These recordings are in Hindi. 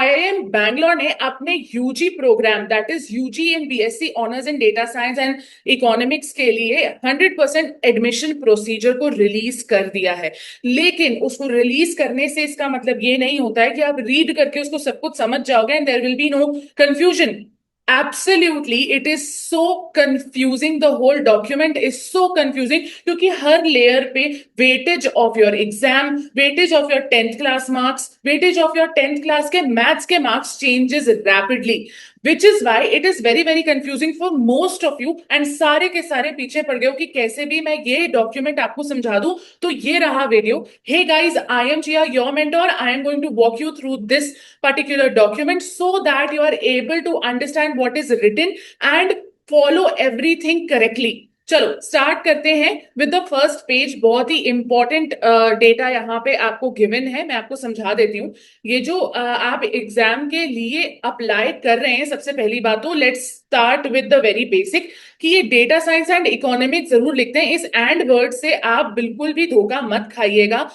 आईआईएम बैंगलोर ने अपने UG programme that is UG in BSc honours in data science and economics के लिए 100% एडमिशन प्रोसीजर को रिलीज कर दिया है। लेकिन उसको रिलीज करने से इसका मतलब ये नहीं होता है कि आप रीड करके उसको सब कुछ समझ जाओगे and there will be no confusion. Absolutely, it is so confusing. The whole document is so confusing क्योंकि हर लेयर पे weightage of your exam, weightage of your tenth class marks, weightage of your tenth class के मैथ्स के marks changes rapidly, which is why it is very very confusing for most of you and सारे के सारे पीछे पड़ गए हो कि कैसे भी मैं ये डॉक्यूमेंट आपको समझा दूं। तो ये रहा video. Hey guys, I am Jiya, your mentor. I am going to walk you through this particular document so that you are able to understand what is written and follow everything correctly। चलो स्टार्ट करते हैं विद द फर्स्ट पेज। बहुत ही इंपॉर्टेंट डेटा यहाँ पे आपको गिवन है, मैं आपको समझा देती हूँ। ये जो आप एग्जाम के लिए अप्लाई कर रहे हैं, सबसे पहली बात तो let's start with the very basic कि ये डेटा साइंस एंड इकोनॉमिक्स जरूर लिखते हैं। इस एंड वर्ड से आप बिल्कुल भी धोखा मत खाइएगा।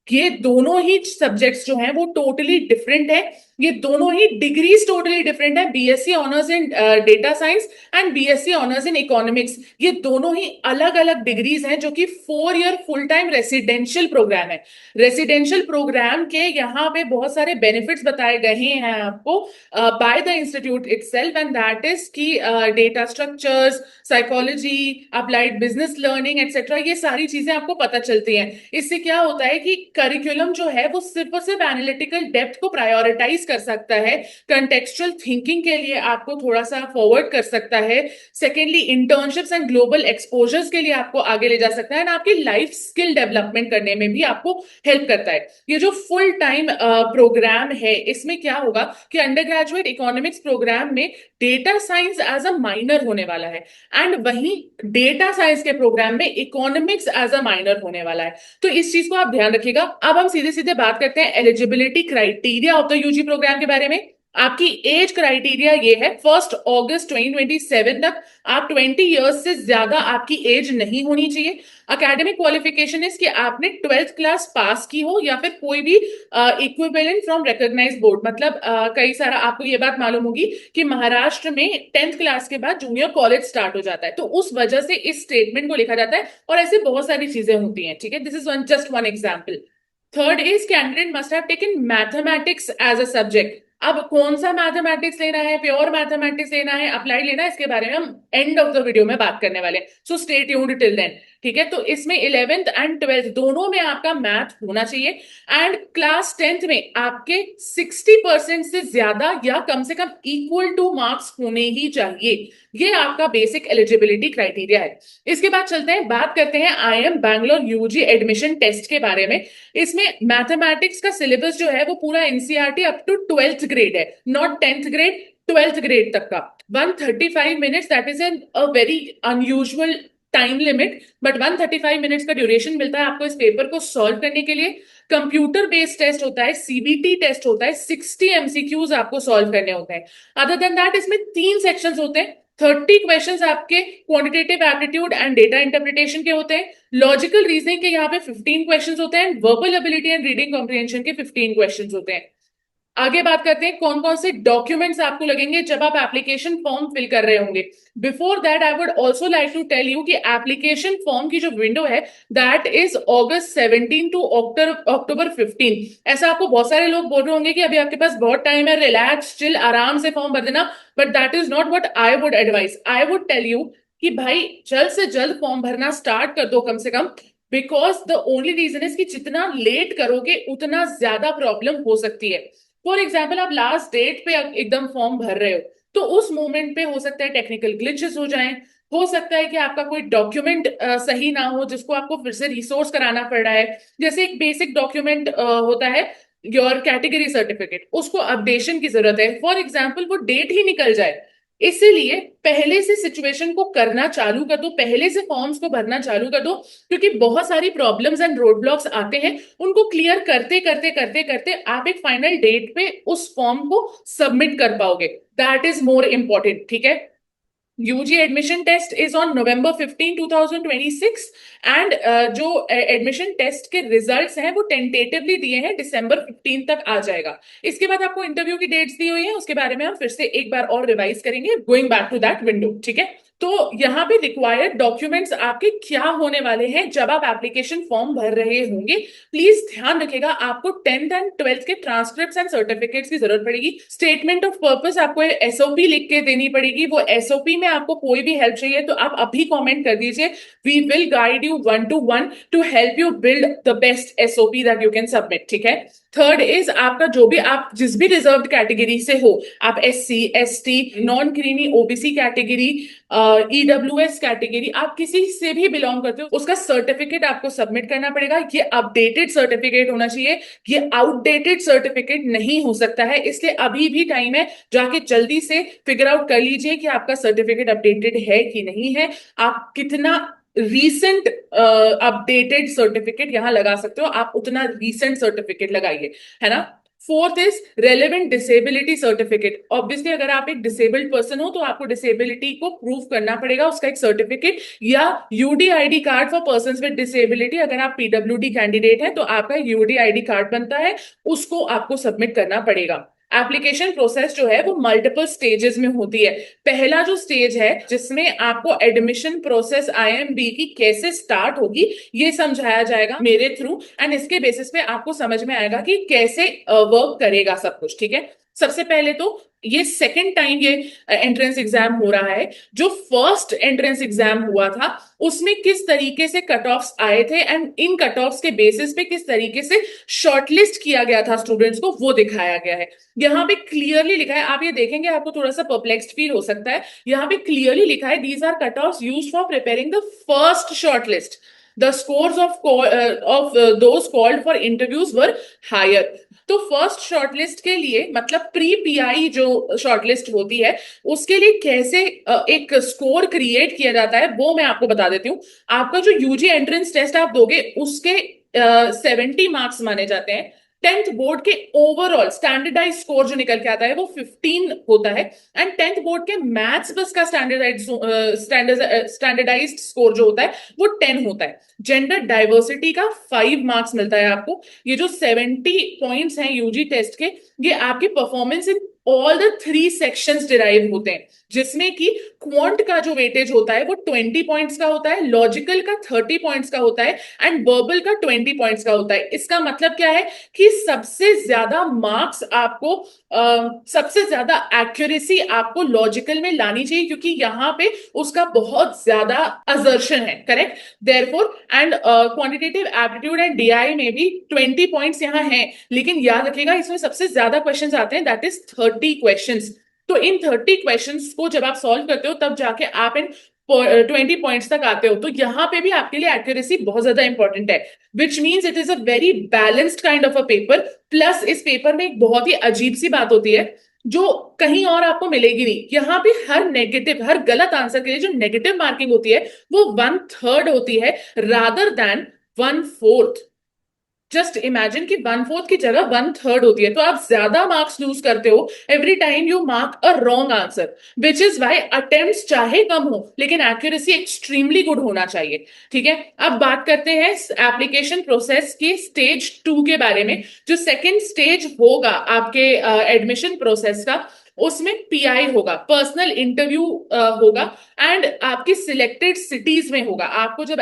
ये दोनों ही सब्जेक्ट्स जो हैं वो टोटली डिफरेंट है। ये दोनों ही डिग्रीज टोटली डिफरेंट है। BSc honours in data science and BSc honours in economics, ये दोनों ही अलग अलग डिग्रीज हैं जो कि 4 year full time residential programme है। रेसिडेंशियल प्रोग्राम के यहाँ पे बहुत सारे बेनिफिट्स बताए गए हैं आपको by the institute itself, and that is कि data structures, psychology, applied business learning etcetera, ये सारी चीजें आपको पता चलती हैं। इससे क्या होता है कि करिकुलम जो है वो सिर्फ और सिर्फ एनालिटिकल डेप्थ को प्रायोरिटाइज कर सकता है, कंटेक्चुअल थिंकिंग के लिए आपको थोड़ा सा फॉरवर्ड कर सकता है, secondly internships and global exposures के लिए आपको आगे ले जा सकता है, एंड आपकी लाइफ स्किल डेवलपमेंट करने में भी आपको हेल्प करता है। ये जो फुल टाइम प्रोग्राम है, इसमें क्या होगा कि अंडर ग्रेजुएट इकोनॉमिक्स प्रोग्राम में data science as a minor होने वाला है, एंड वहीं डेटा साइंस के प्रोग्राम में इकोनॉमिक्स एज अ माइनर होने वाला है। तो इस चीज को आप ध्यान रखिएगा। अब हम सीधे सीधे बात करते हैं eligibility criteria of the UG programme के बारे में। आपकी एज क्राइटेरिया ये है, 1 अगस्त 2027 तक आप 20 इयर्स से ज्यादा आपकी एज नहीं होनी चाहिए। एकेडमिक क्वालिफिकेशन इज कि आपने 12th क्लास पास की हो या फिर कोई भी इक्विवेलेंट फ्रॉम रिकॉग्नाइज्ड बोर्ड। मतलब कई सारा आपको ये बात मालूम होगी कि महाराष्ट्र में 10th क्लास के बाद जूनियर कॉलेज स्टार्ट हो जाता है, तो उस वजह से इस स्टेटमेंट को लिखा जाता है। और ऐसे बहुत सारी चीजें होती हैं, ठीक है। This is just one example. Third is candidate must have taken mathematics as a subject. अब कौन सा मैथमेटिक्स लेना है, प्योर मैथमेटिक्स लेना है, अप्लाइड लेना है, इसके बारे में हम एंड ऑफ द वीडियो में बात करने वाले हैं। So stay tuned till then, ठीक है। तो इसमें 11th एंड 12th दोनों में आपका मैथ होना चाहिए, एंड क्लास 10th में आपके 60% से ज्यादा या कम से कम इक्वल टू मार्क्स होने ही चाहिए। ये आपका बेसिक एलिजिबिलिटी क्राइटेरिया है। इसके बाद चलते हैं, बात करते हैं IIM Bangalore UG admission test के बारे में। इसमें मैथमेटिक्स का सिलेबस जो है वो पूरा NCERT up to 12th grade है, not 10th grade, 12th grade तक का। 135 minutes, that is an a very unusual time limit, but 135 minutes का ड्यूरेशन मिलता है आपको इस पेपर को सॉल्व करने के लिए। कंप्यूटर बेस्ड टेस्ट होता है, सीबीटी टेस्ट होता है, 60 एमसीक्यूज आपको सॉल्व करने होते हैं। अदर देन दैट इसमें 3 सेक्शंस होते हैं। 30 क्वेश्चंस आपके quantitative aptitude and data interpretation के होते हैं। लॉजिकल रीजनिंग के यहाँ पे 15 क्वेश्चंस होते हैं, verbal ability and reading comprehension के 15 क्वेश्चंस होते हैं। आगे बात करते हैं कौन कौन से डॉक्यूमेंट्स आपको लगेंगे जब आप एप्लीकेशन फॉर्म फिल कर रहे होंगे। Before that I would also like to tell you कि एप्लीकेशन फॉर्म की जो विंडो है that is August 17 to October 15। ऐसा आपको बहुत सारे लोग बोल रहे होंगे कि अभी आपके पास बहुत टाइम है, रिलैक्स चिल आराम से फॉर्म भर देना, but that is not what I would advise. I would tell you कि भाई जल्द से जल्द फॉर्म भरना स्टार्ट कर दो कम से कम, because the only reason is कि जितना लेट करोगे उतना ज्यादा प्रॉब्लम हो सकती है। फॉर एग्जाम्पल आप लास्ट डेट पे एकदम फॉर्म भर रहे हो, तो उस मोमेंट पे हो सकता है टेक्निकल ग्लिचेस हो जाएं, हो सकता है कि आपका कोई डॉक्यूमेंट सही ना हो जिसको आपको फिर से रिसोर्स कराना पड़ रहा है। जैसे एक बेसिक डॉक्यूमेंट होता है योर कैटेगरी सर्टिफिकेट, उसको अपडेशन की जरूरत है। फॉर एग्जाम्पल वो डेट ही निकल जाए, इसीलिए पहले से सिचुएशन को करना चालू कर दो, पहले से फॉर्म्स को भरना चालू कर दो, क्योंकि बहुत सारी प्रॉब्लम्स एंड रोड ब्लॉक्स आते हैं। उनको क्लियर करते करते करते करते आप एक फाइनल डेट पे उस फॉर्म को सबमिट कर पाओगे। दैट इज मोर इंपॉर्टेंट, ठीक है। UG admission test is on November 15 2026 and जो एडमिशन टेस्ट के रिजल्ट्स हैं वो टेंटेटिवली दिए हैं, दिसंबर 15 तक आ जाएगा। इसके बाद आपको इंटरव्यू की डेट्स दी हुई है, उसके बारे में हम फिर से एक बार और रिवाइज करेंगे, going back to that window. ठीक है, तो यहाँ पे रिक्वायर्ड डॉक्यूमेंट्स आपके क्या होने वाले हैं जब आप एप्लीकेशन फॉर्म भर रहे होंगे। प्लीज ध्यान रखिएगा, आपको 10th एंड 12th के ट्रांसक्रिप्ट्स एंड सर्टिफिकेट्स की जरूरत पड़ेगी। स्टेटमेंट ऑफ पर्पस आपको एसओपी लिख के देनी पड़ेगी। वो एसओपी में आपको कोई भी हेल्प चाहिए तो आप अभी कमेंट कर दीजिए, we will guide you 1-to-1 to help you build the best SOP that you can submit. ठीक है, थर्ड इज आपका जो भी आप जिस भी रिजर्व कैटेगरी से हो, आप SC, ST, non creamy, OBC category, EWS category, आप किसी से भी बिलोंग करते हो, उसका सर्टिफिकेट आपको सबमिट करना पड़ेगा। ये अपडेटेड सर्टिफिकेट होना चाहिए, ये आउटडेटेड सर्टिफिकेट नहीं हो सकता है। इसलिए अभी भी टाइम है, जाके जल्दी से फिगर आउट कर लीजिए कि आपका सर्टिफिकेट अपडेटेड है कि नहीं है। आप कितना रीसेंट अपडेटेड सर्टिफिकेट यहां लगा सकते हो, आप उतना रीसेंट सर्टिफिकेट लगाइए, है ना। Fourth is relevant disability certificate. Obviously अगर आप एक डिसेबल्ड पर्सन हो तो आपको डिसेबिलिटी को प्रूव करना पड़ेगा, उसका एक सर्टिफिकेट या UDID card for persons with disability. अगर आप पीडब्ल्यूडी कैंडिडेट है तो आपका यूडीआईडी कार्ड बनता है, उसको आपको सबमिट करना पड़ेगा। एप्लीकेशन प्रोसेस जो है वो मल्टीपल स्टेजेस में होती है। पहला जो स्टेज है जिसमें आपको एडमिशन प्रोसेस आईएमबी की कैसे स्टार्ट होगी ये समझाया जाएगा मेरे थ्रू, एंड इसके बेसिस पे आपको समझ में आएगा कि कैसे वर्क करेगा सब कुछ। ठीक है, सबसे पहले तो ये सेकंड टाइम ये एंट्रेंस एग्जाम हो रहा है। जो फर्स्ट एंट्रेंस एग्जाम हुआ था उसमें किस तरीके से कट ऑफ्स आए थे एंड इन कट ऑफ्स के बेसिस पे किस तरीके से शॉर्टलिस्ट किया गया था स्टूडेंट्स को, वो दिखाया गया है। यहाँ पे क्लियरली लिखा है, आप ये देखेंगे आपको थोड़ा सा परप्लेक्स्ड फील हो सकता है। यहाँ पे क्लियरली लिखा है, these are cut offs used for preparing the first shortlist, the scores of those called for interviews were higher। तो फर्स्ट शॉर्टलिस्ट के लिए मतलब प्री पीआई जो शॉर्टलिस्ट होती है उसके लिए कैसे एक स्कोर क्रिएट किया जाता है वो मैं आपको बता देती हूँ। आपका जो यूजी एंट्रेंस टेस्ट आप दोगे उसके 70 मार्क्स माने जाते हैं। 10th बोर्ड के ओवरऑल स्टैंडर्डाइज स्कोर जो निकल के आता है वो 15 होता है, एंड 10th बोर्ड के मैथ्स बस का स्टैंडर्डाइज्ड स्कोर जो होता है वो 10 होता है। जेंडर डाइवर्सिटी का 5 मार्क्स मिलता है आपको। ये जो 70 पॉइंट्स हैं यूजी टेस्ट के, ये आपकी performance in all the 3 sections derive होते हैं, जिसमें कि क्वांट का जो वेटेज होता है वो 20 पॉइंट्स का होता है, लॉजिकल का 30 पॉइंट्स का होता है एंड वर्बल का 20 पॉइंट्स का होता है। इसका मतलब क्या है कि सबसे ज्यादा मार्क्स आपको सबसे ज्यादा एक्यूरेसी आपको लॉजिकल में लानी चाहिए, क्योंकि यहाँ पे उसका बहुत ज्यादा असर्शन है, correct. Therefore and quantitative aptitude and DI में भी 20 पॉइंट्स यहाँ हैं, लेकिन याद रखिएगा इसमें सबसे ज्यादा क्वेश्चंस आते हैं, दैट इज 30 क्वेश्चंस। तो इन 30 क्वेश्चंस को जब आप सॉल्व करते हो तब जाके आप इन 20 पॉइंट्स तक आते हो। तो यहाँ पे भी आपके लिए एक्यूरेसी बहुत ज्यादा इंपॉर्टेंट है, which means it is a very balanced kind of a paper. Plus इस पेपर में एक बहुत ही अजीब सी बात होती है जो कहीं और आपको मिलेगी नहीं। यहाँ पे हर नेगेटिव, हर गलत आंसर के लिए जो नेगेटिव मार्किंग होती है वो 1/3 होती है रादर देन 1/4। जस्ट इमेजिन कि 1/4 की जगह 1/3 होती है, तो आप ज्यादा मार्क्स लूज करते हो every time you mark a wrong answer, which is why attempts चाहे कम हो लेकिन एक्यूरेसी एक्सट्रीमली गुड होना चाहिए। ठीक है, अब बात करते हैं एप्लीकेशन प्रोसेस के स्टेज 2 के बारे में। जो सेकेंड स्टेज होगा आपके एडमिशन प्रोसेस का, उसमें पीआई होगा, पर्सनल इंटरव्यू होगा एंड आपकी सिलेक्टेड सिटीज में होगा। आपको जब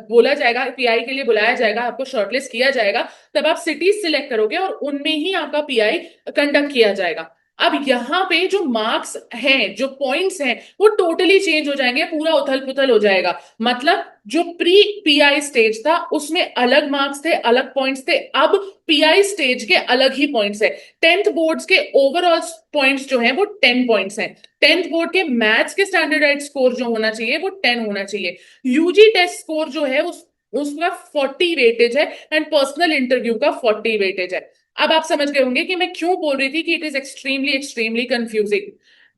बोला जाएगा, पीआई के लिए बुलाया जाएगा, आपको शॉर्टलिस्ट किया जाएगा, तब आप सिटीज सिलेक्ट करोगे और उनमें ही आपका पीआई कंडक्ट किया जाएगा। अब यहाँ पे जो मार्क्स हैं, जो पॉइंट्स हैं, वो टोटली चेंज हो जाएंगे, पूरा उथल पुथल हो जाएगा। मतलब जो प्री पीआई स्टेज था उसमें अलग मार्क्स थे, अलग पॉइंट्स थे, अब पीआई स्टेज के अलग ही पॉइंट्स है। 10th बोर्ड्स के ओवरऑल पॉइंट्स जो हैं वो 10 पॉइंट्स हैं। 10th बोर्ड के मैथ्स के स्टैंडर्डाइज स्कोर जो होना चाहिए वो 10 होना चाहिए। यूजी टेस्ट स्कोर जो है उसका 40 वेटेज है एंड पर्सनल इंटरव्यू का 40 वेटेज है। अब आप समझ गए होंगे कि मैं क्यों बोल रही थी कि it is extremely extremely confusing.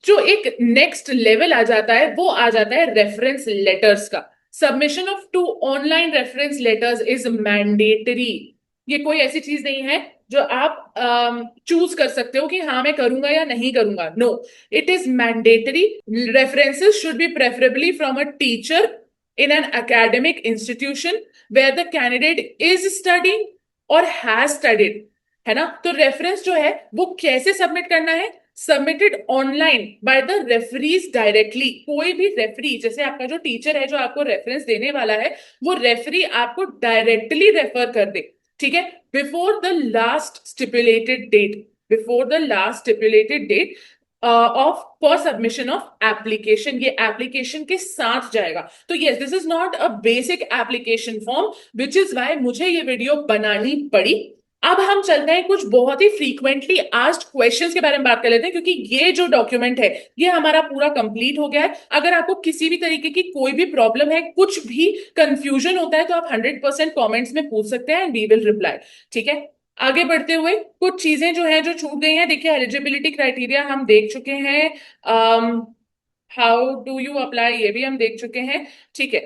जो एक नेक्स्ट लेवल आ जाता है वो आ जाता है रेफरेंस लेटर्स का। Submission of 2 online reference letters is mandatory. ये कोई ऐसी चीज नहीं है जो आप चूज कर सकते हो कि हाँ मैं करूंगा या नहीं करूंगा. No, it is mandatory. References should be preferably from a teacher in an academic institution where the candidate is studying or has studied. है ना. तो रेफरेंस जो है वो कैसे सबमिट करना है? Submitted online by the referees directly. कोई भी रेफरी, जैसे आपका जो टीचर है जो आपको रेफरेंस देने वाला है, वो रेफरी आपको डायरेक्टली रेफर कर दे. ठीक है. Before the last stipulated date, before the last stipulated date of for submission of application. ये एप्लीकेशन के साथ जाएगा. तो yes, this is not a basic application form, which is why मुझे ये वीडियो बनानी पड़ी. अब हम चलते हैं कुछ बहुत ही फ्रीक्वेंटली आस्क्ड क्वेश्चंस के बारे में बात कर लेते हैं, क्योंकि ये जो डॉक्यूमेंट है ये हमारा पूरा कंप्लीट हो गया है. अगर आपको किसी भी तरीके की कोई भी प्रॉब्लम है, कुछ भी कंफ्यूजन होता है, तो आप 100% कमेंट्स में पूछ सकते हैं एंड वी विल रिप्लाई. ठीक है. आगे बढ़ते हुए कुछ चीजें जो है जो छूट गई हैं. देखिए, एलिजिबिलिटी क्राइटेरिया हम देख चुके हैं. हाउ डू यू अप्लाई ये भी हम देख चुके हैं. ठीक है.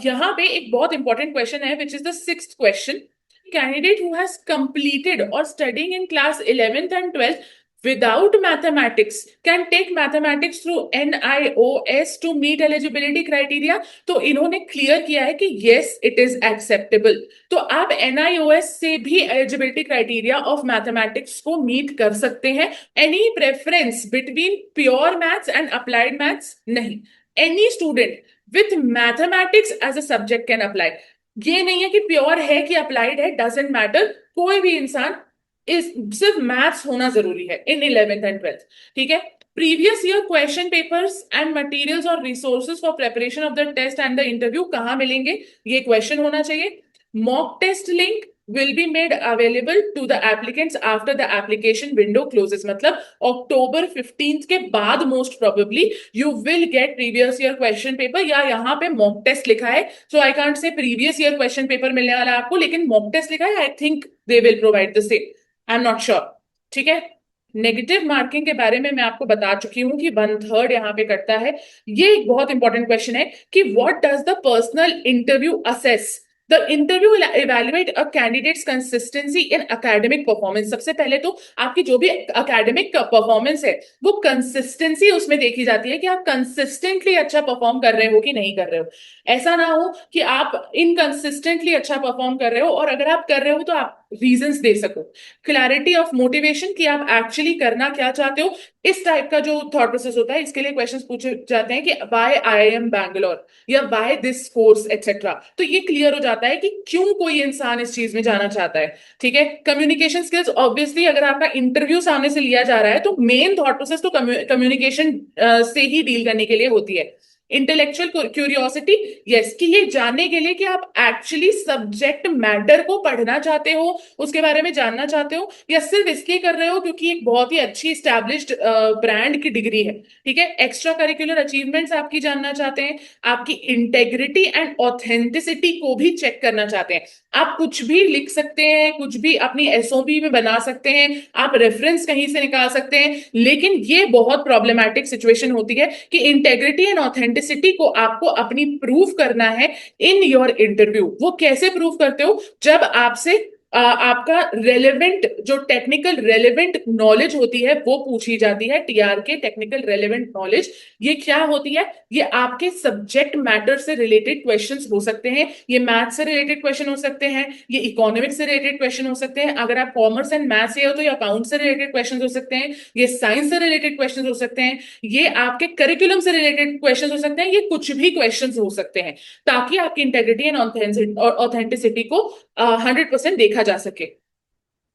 यहाँ पे एक बहुत इंपॉर्टेंट क्वेश्चन है, which is the 6th question. Candidate who has completed or studying in class 11th and 12th without mathematics can take mathematics through NIOS to meet eligibility criteria. तो इन्होंने क्लियर किया है कि yes it is acceptable. तो आप NIOS से भी eligibility criteria of mathematics को meet कर सकते हैं. Any preference between pure maths and applied maths? नहीं. Any student with mathematics as a subject can apply. ये नहीं है कि प्योर है कि अप्लाइड है, डजेंट मैटर. कोई भी इंसान इस सिर्फ मैथ्स होना जरूरी है इन 11th एंड 12th. ठीक है. Previous year question papers and materials और resources for preparation of the test and the interview कहाँ मिलेंगे? ये क्वेश्चन होना चाहिए. Mock test link will be made available to the applicants after the application window closes. मतलब October 15th के बाद most probably you will get previous year question paper, या यहाँ पे mock test लिखा है, so I can't say previous year question paper मिलने वाला है आपको, लेकिन mock test लिखा है. I think they will provide the same. I'm not sure. ठीक है. नेगेटिव मार्किंग के बारे में मैं आपको बता चुकी हूं कि 1/3 यहाँ पे कटता है. ये एक बहुत इंपॉर्टेंट क्वेश्चन है कि what does the personal interview assess. The interview will evaluate a candidate's consistency in academic performance. सबसे पहले तो आपकी जो भी academic performance है वो consistency उसमें देखी जाती है कि आप consistently अच्छा परफॉर्म कर रहे हो कि नहीं कर रहे हो. ऐसा ना हो कि आप inconsistently अच्छा परफॉर्म कर रहे हो, और अगर आप कर रहे हो तो आप रीजंस दे सको. क्लैरिटी ऑफ मोटिवेशन कि आप एक्चुअली करना क्या चाहते हो. इस टाइप का जो थॉट प्रोसेस होता है, इसके लिए क्वेश्चंस पूछे जाते हैं कि व्हाई IIM बैंगलोर या व्हाई दिस कोर्स एक्सेट्रा. तो ये क्लियर हो जाता है कि क्यों कोई इंसान इस चीज में जाना चाहता है. ठीक है. कम्युनिकेशन स्किल्स, ऑब्वियसली अगर आपका इंटरव्यू सामने से लिया जा रहा है तो मेन थॉट प्रोसेस तो कम्युनिकेशन से ही डील करने के लिए होती है. इंटेलेक्चुअल क्यूरियोसिटी, यस, कि ये जानने के लिए कि आप एक्चुअली सब्जेक्ट मैटर को पढ़ना चाहते हो, उसके बारे में जानना चाहते हो, या सिर्फ इसलिए कर रहे हो क्योंकि एक बहुत ही अच्छी स्टैब्लिश्ड ब्रांड की डिग्री है. ठीक है. एक्स्ट्रा करिकुलर अचीवमेंट्स आपकी जानना चाहते हैं. आपकी इंटेग्रिटी एंड ऑथेंटिसिटी को भी चेक करना चाहते हैं. आप कुछ भी लिख सकते हैं, कुछ भी अपनी SOP में बना सकते हैं, आप रेफरेंस कहीं से निकाल सकते हैं, लेकिन ये बहुत प्रॉब्लमेटिक सिचुएशन होती है कि इंटेग्रिटी एंड ऑथेंटिसिटी को आपको अपनी प्रूव करना है इन योर इंटरव्यू. वो कैसे प्रूव करते हो? जब आपसे आपका रेलेवेंट जो टेक्निकल रेलेवेंट नॉलेज होती है वो पूछी जाती है. TRK, टेक्निकल रेलेवेंट नॉलेज, ये क्या होती है? ये आपके सब्जेक्ट मैटर से रिलेटेड क्वेश्चंस हो सकते हैं. ये मैथ से रिलेटेड क्वेश्चन हो सकते हैं, ये इकोनॉमिक्स से रिलेटेड क्वेश्चन हो सकते हैं. अगर आप कॉमर्स एंड मैथ से हो तो ये अकाउंट से रिलेटेड क्वेश्चन हो सकते हैं, ये साइंस से रिलेटेड क्वेश्चन हो सकते हैं, ये आपके करिकुलम से रिलेटेड क्वेश्चन हो सकते हैं, ये कुछ भी क्वेश्चन हो सकते हैं, ताकि आपकी इंटेग्रिटी एंड ऑथेंटिसिटी को 100% देखा जा सके.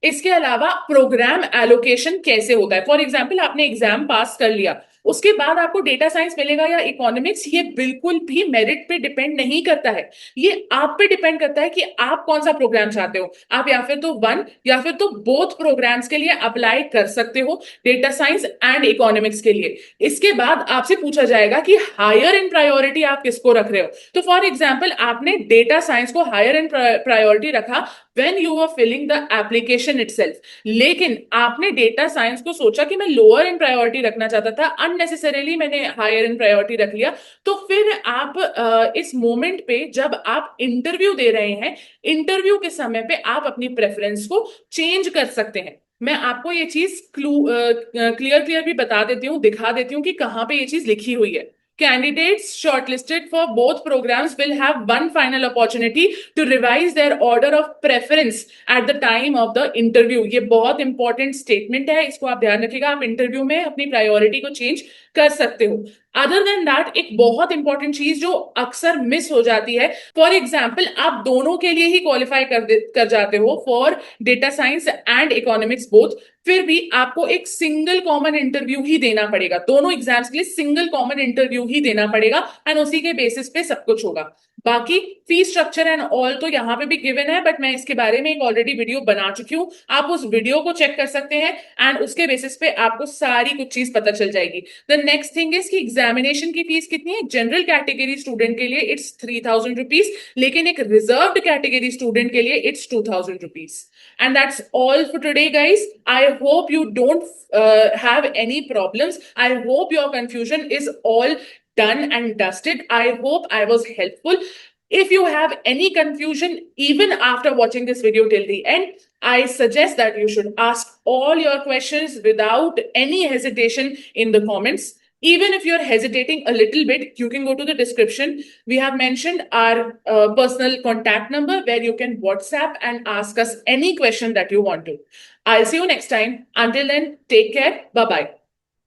इसके अलावा प्रोग्राम एलोकेशन कैसे होता है? फॉर एग्जाम्पल, आपने एग्जाम पास कर लिया, उसके बाद आपको डेटा साइंस मिलेगा या इकोनॉमिक्स, ये बिल्कुल भी मेरिट पे डिपेंड नहीं करता है. ये आप पे डिपेंड करता है कि आप कौन सा प्रोग्राम चाहते हो. आप या फिर तो वन या फिर तो बोथ प्रोग्राम्स के लिए अप्लाई कर सकते हो, डेटा साइंस एंड इकोनॉमिक्स के लिए. इसके बाद आपसे पूछा जाएगा कि हायर इन प्रायोरिटी आप किसको रख रहे हो. तो फॉर एग्जाम्पल, आपने डेटा साइंस को हायर इन प्रायोरिटी रखा, when you were filling the application itself. लेकिन आपने डेटा साइंस को सोचा कि मैं लोअर इन प्रायोरिटी रखना चाहता था, अननेसेसरीली मैंने हायर इन प्रायोरिटी रख लिया, तो फिर आप इस मोमेंट पे जब आप इंटरव्यू दे रहे हैं, इंटरव्यू के समय पे आप अपनी प्रेफरेंस को चेंज कर सकते हैं। मैं आपको ये चीज क्लियर भी बता देती हूँ, दिखा देती हूँ कि कहाँ पे ये चीज लिखी हुई है। Candidates shortlisted for both programs will have one final opportunity to revise their order of preference at the time of the interview. ये बहुत इंपॉर्टेंट स्टेटमेंट है, इसको आप ध्यान रखिएगा। आप इंटरव्यू में अपनी प्रायोरिटी को चेंज कर सकते हो। अदर देन दैट, एक बहुत इंपॉर्टेंट चीज जो अक्सर मिस हो जाती है, फॉर एग्जाम्पल आप दोनों के लिए ही क्वालिफाई कर जाते हो, for data science and economics both, फिर भी आपको एक सिंगल कॉमन इंटरव्यू ही देना पड़ेगा। दोनों एग्जाम्स के लिए सिंगल कॉमन इंटरव्यू ही देना पड़ेगा एंड उसी के बेसिस पे सब कुछ होगा। बाकी फी स्ट्रक्चर एंड ऑल तो यहाँ पे भी गिवन है, बट मैं इसके बारे में एक ऑलरेडी वीडियो बना चुकी हूँ, आप उस वीडियो को चेक कर सकते हैं एंड उसके बेसिस पे आपको सारी कुछ चीज पता चल जाएगी। द नेक्स्ट थिंग इज कि एग्जामिनेशन की फीस कितनी है। जनरल कैटेगरी स्टूडेंट के लिए इट्स 3000 रुपीज, लेकिन एक रिजर्व्ड कैटेगरी स्टूडेंट के लिए it's 2000 rupees. And that's all for today, guys. I hope you don't have any problems. I hope your confusion is all done and dusted. I hope I was helpful. If you have any confusion, even after watching this video till the end, I suggest that you should ask all your questions without any hesitation in the comments. Even if you're hesitating a little bit, you can go to the description. We have mentioned our personal contact number where you can WhatsApp and ask us any question that you want to. I'll see you next time. Until then, take care. Bye-bye.